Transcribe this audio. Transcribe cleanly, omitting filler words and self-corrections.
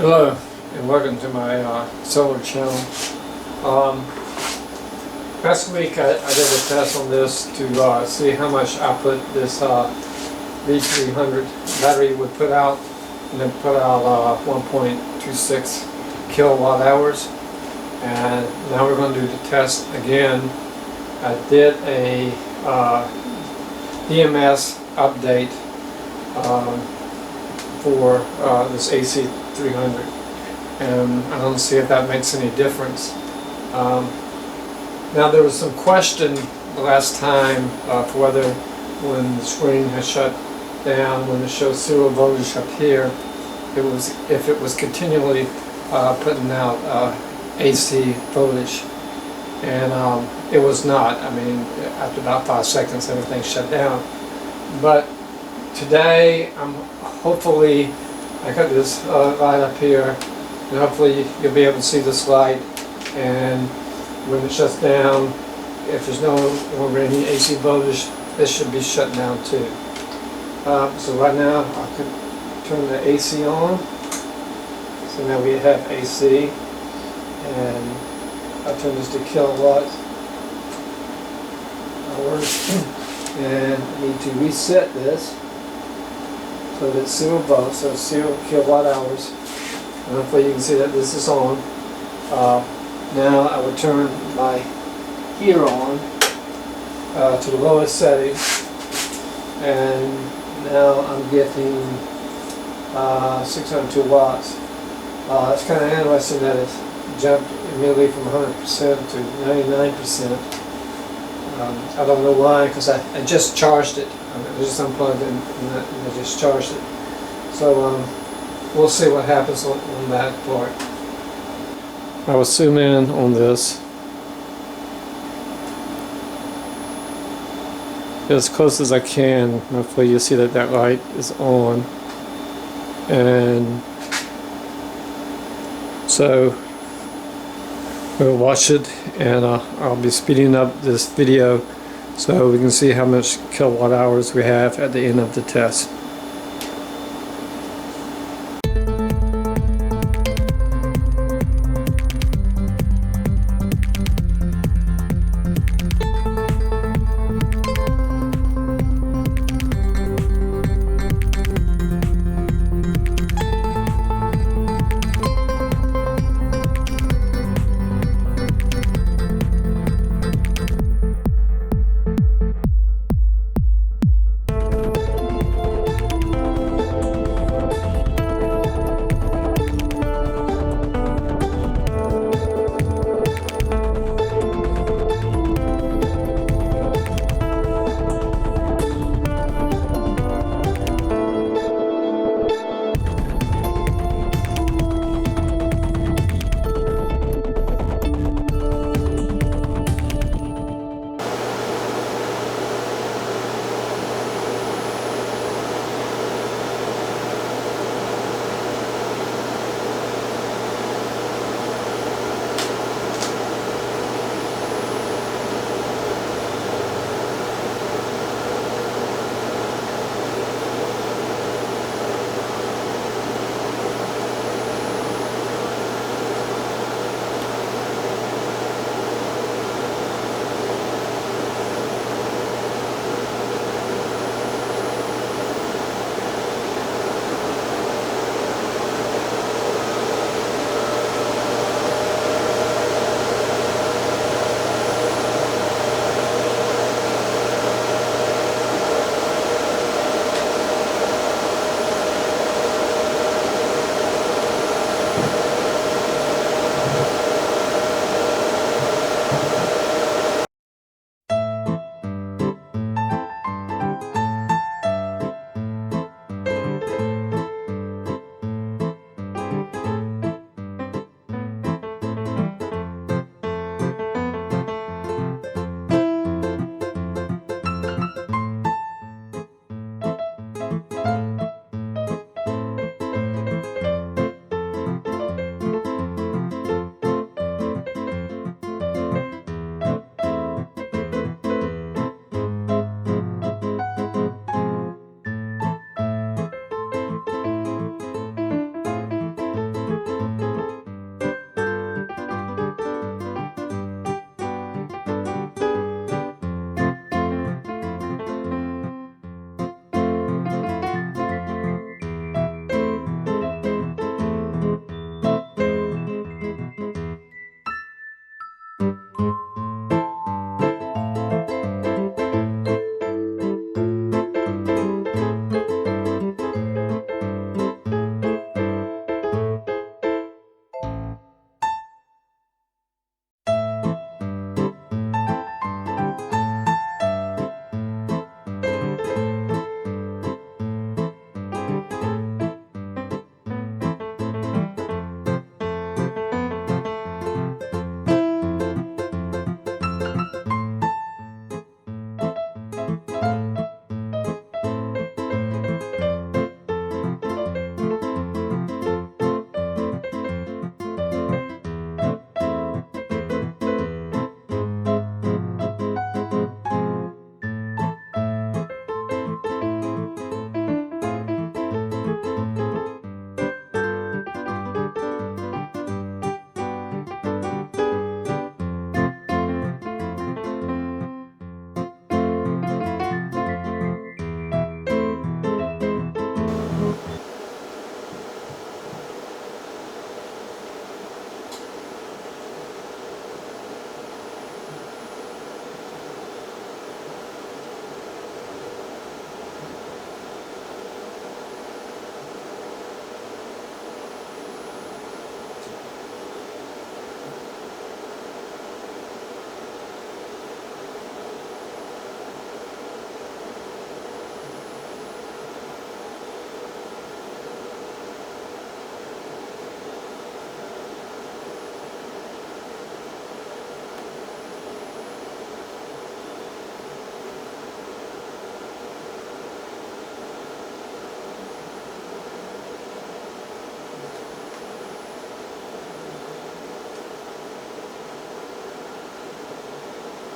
Hello and welcome to my solar channel. Last week I did a test on this to see how much output this B300 battery would put out, and it put out 1.26 kilowatt hours. And now we're going to do the test again. I did a EMS update for this AC300, and I don't see if that makes any difference. Now there was some question the last time for whether when the screen has shut down, when it shows 0 voltage up here, if it was continually putting out AC voltage, and it was not. I mean, after about 5 seconds everything shut down. But today hopefully I got this light up here, and hopefully you'll be able to see this light, and when it shuts down, if there's no longer any AC voltage, this should be shut down too. So right now I could turn the AC on. So now we have AC, and I'll turn this to kilowatt hours, and I need to reset this so that it's 0 volts, so it's 0 kilowatt hours. And hopefully you can see that this is on. Now I would turn my heater on to the lowest setting, and now I'm getting 602 watts. It's kind of interesting that it's jumped immediately from 100% to 99%. I don't know why, because I just charged it. I just unplugged it and I just charged it. So we'll see what happens on that part. I will zoom in on this as close as I can. Hopefully you see that that light is on, and so we'll watch it, and I'll be speeding up this video so we can see how much kilowatt hours we have at the end of the test.